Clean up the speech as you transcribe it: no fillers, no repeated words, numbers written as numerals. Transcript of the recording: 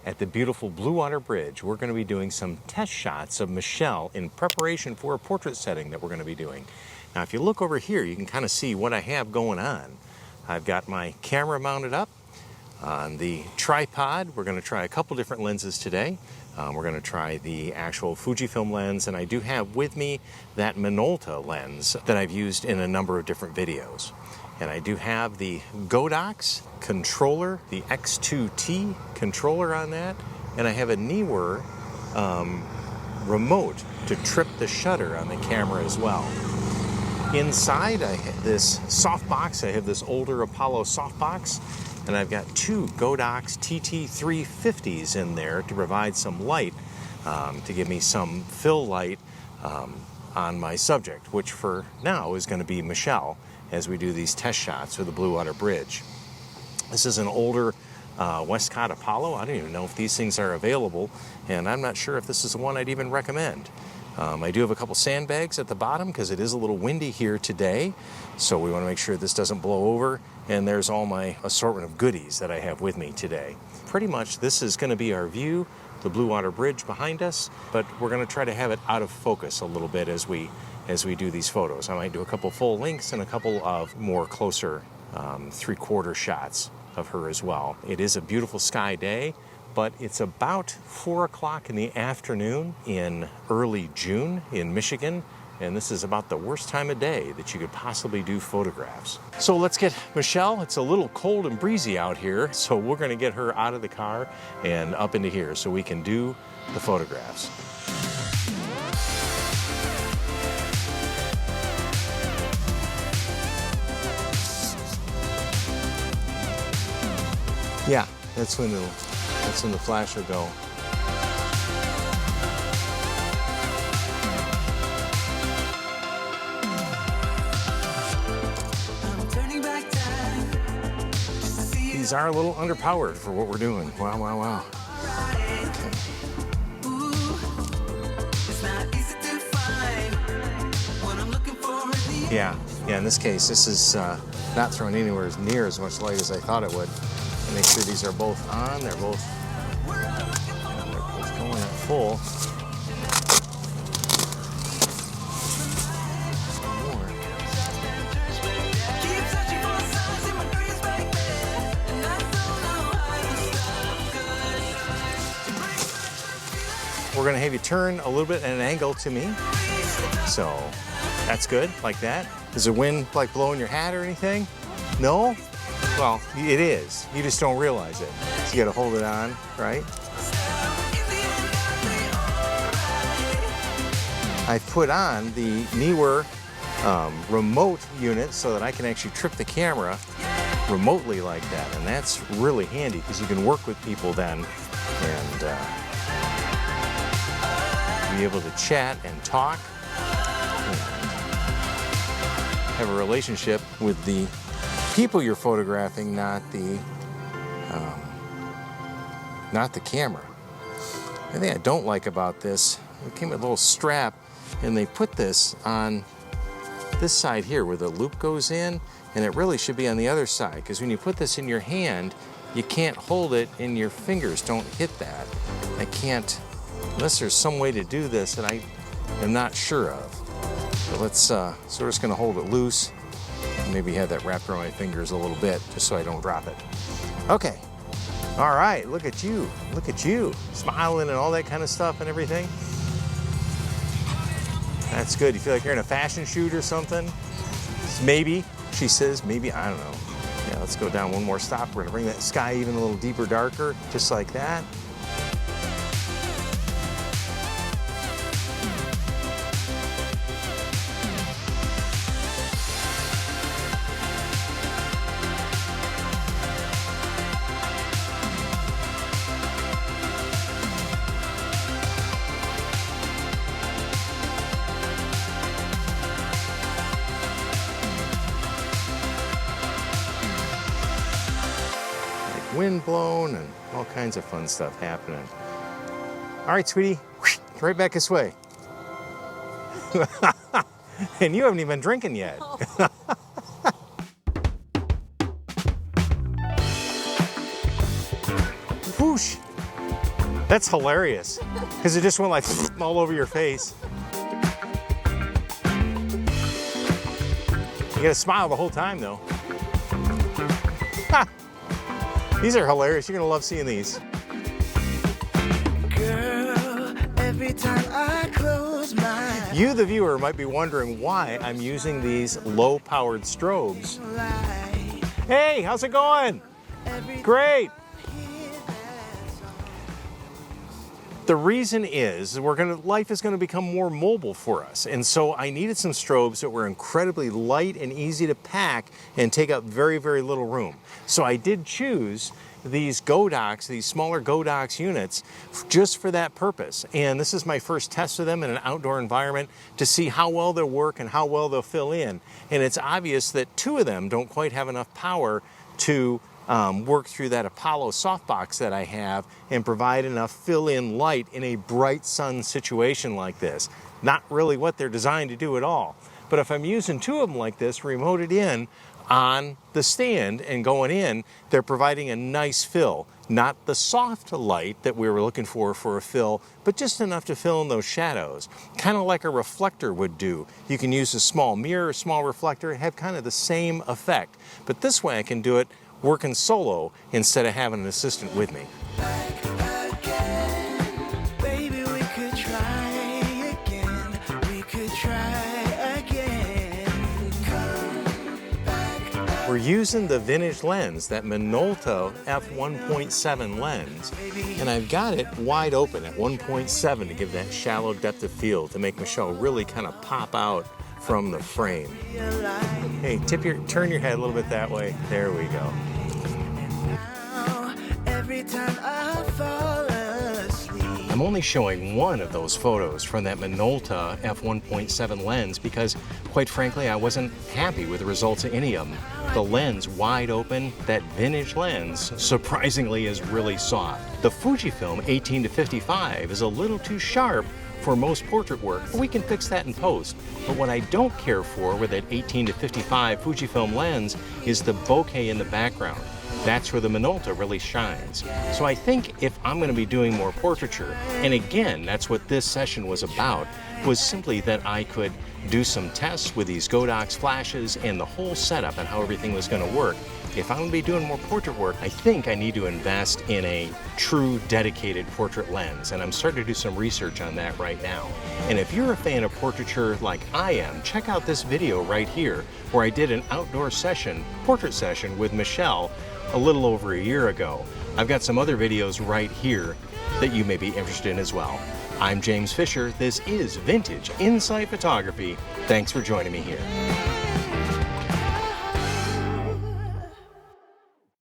at the beautiful Blue Water Bridge. We're going to be doing some test shots of Michelle in preparation for a portrait setting that we're going to be doing. Now, if you look over here, you can kind of see what I have going on. I've got my camera mounted up on the tripod. We're going to try a couple different lenses today. We're going to try the actual Fujifilm lens, and I do have with me that Minolta lens that I've used in a number of different videos. And I do have the Godox controller, the X-2T controller on that, and I have a Neewer remote to trip the shutter on the camera as well. Inside, I have this softbox. I have this older Apollo softbox, and I've got two Godox TT350s in there to provide some light, to give me some fill light on my subject, which for now is going to be Michelle as we do these test shots for the Blue Water Bridge. This is an older Westcott Apollo. I don't even know if these things are available, and I'm not sure if this is the one I'd even recommend. I do have a couple sandbags at the bottom because it is a little windy here today, so we want to make sure this doesn't blow over, and there's all my assortment of goodies that I have with me today. Pretty much this is going to be our view, the Blue Water Bridge behind us, but we're going to try to have it out of focus a little bit as we do these photos. I might do a couple full lengths and a couple of more closer three-quarter shots of her as well. It is a beautiful sky day, but it's about 4 o'clock in the afternoon in early June in Michigan, and this is about the worst time of day that you could possibly do photographs. So let's get Michelle. It's a little cold and breezy out here, so we're going to get her out of the car and up into here so we can do the photographs. Yeah, that's when the flash will go. These are a little underpowered for what we're doing. Wow, wow, wow. Okay. Yeah, in this case, this is not throwing anywhere near as much light as I thought it would. Make sure these are both on. They're both going at full. Some more. We're going to have you turn a little bit at an angle to me. So that's good, like that. Is the wind like blowing your hat or anything? No? Well, it is. You just don't realize it. So you got to hold it on, right? I put on the Neewer remote unit so that I can actually trip the camera remotely like that. And that's really handy because you can work with people then and be able to chat and talk and have a relationship with the people you're photographing, not the camera. The thing I don't like about this, it came with a little strap, and they put this on this side here where the loop goes in, and it really should be on the other side, because when you put this in your hand, you can't hold it and your fingers don't hit that. I can't, unless there's some way to do this that I am not sure of. So let's, so we're just gonna hold it loose. Maybe have that wrapped around my fingers a little bit just so I don't drop it. Okay. All right, look at you. Look at you. Smiling and all that kind of stuff and everything. That's good. You feel like you're in a fashion shoot or something? Maybe, she says, maybe, I don't know. Yeah, let's go down one more stop. We're gonna bring that sky even a little deeper, darker, just like that. Wind blown and all kinds of fun stuff happening. All right, sweetie, right back this way. And you haven't even been drinking yet. Oh. Whoosh. That's hilarious, because it just went like all over your face. You gotta smile the whole time though. Ha! These are hilarious. You're gonna love seeing these. Girl, every time I close my eyes, You, the viewer, might be wondering why I'm using these low-powered strobes. Hey, how's it going? Great. The reason is life is gonna become more mobile for us. And so I needed some strobes that were incredibly light and easy to pack and take up very, very little room. So I did choose these Godox, these smaller Godox units, just for that purpose. And this is my first test of them in an outdoor environment to see how well they'll work and how well they'll fill in. And it's obvious that 2 of them don't quite have enough power to work through that Apollo softbox that I have and provide enough fill-in light in a bright sun situation like this. Not really what they're designed to do at all. But if I'm using 2 of them like this, remoted in on the stand and going in, they're providing a nice fill. Not the soft light that we were looking for a fill, but just enough to fill in those shadows. Kind of like a reflector would do. You can use a small mirror, a small reflector, have kind of the same effect. But this way I can do it working solo instead of having an assistant with me. baby, we could try again. We could try again. Come back. We're using the vintage lens, that Minolta f1.7 lens, and I've got it wide open at 1.7 to give that shallow depth of field to make Michelle really kind of pop out from the frame. Hey, turn your head a little bit that way. There we go. Every time I fall asleep. I'm only showing one of those photos from that Minolta f1.7 lens because, quite frankly, I wasn't happy with the results of any of them. The lens wide open, that vintage lens, surprisingly is really soft. The Fujifilm 18-55 is a little too sharp for most portrait work, but we can fix that in post. But what I don't care for with that 18-55 Fujifilm lens is the bokeh in the background. That's where the Minolta really shines. So I think if I'm going to be doing more portraiture, and again, that's what this session was about, was simply that I could do some tests with these Godox flashes and the whole setup and how everything was going to work. If I'm going to be doing more portrait work, I think I need to invest in a true dedicated portrait lens, and I'm starting to do some research on that right now. And if you're a fan of portraiture like I am, check out this video right here where I did an outdoor session, portrait session with Michelle a little over a year ago. I've got some other videos right here that you may be interested in as well. I'm James Fisher. This is Vintage Insight Photography. Thanks for joining me here.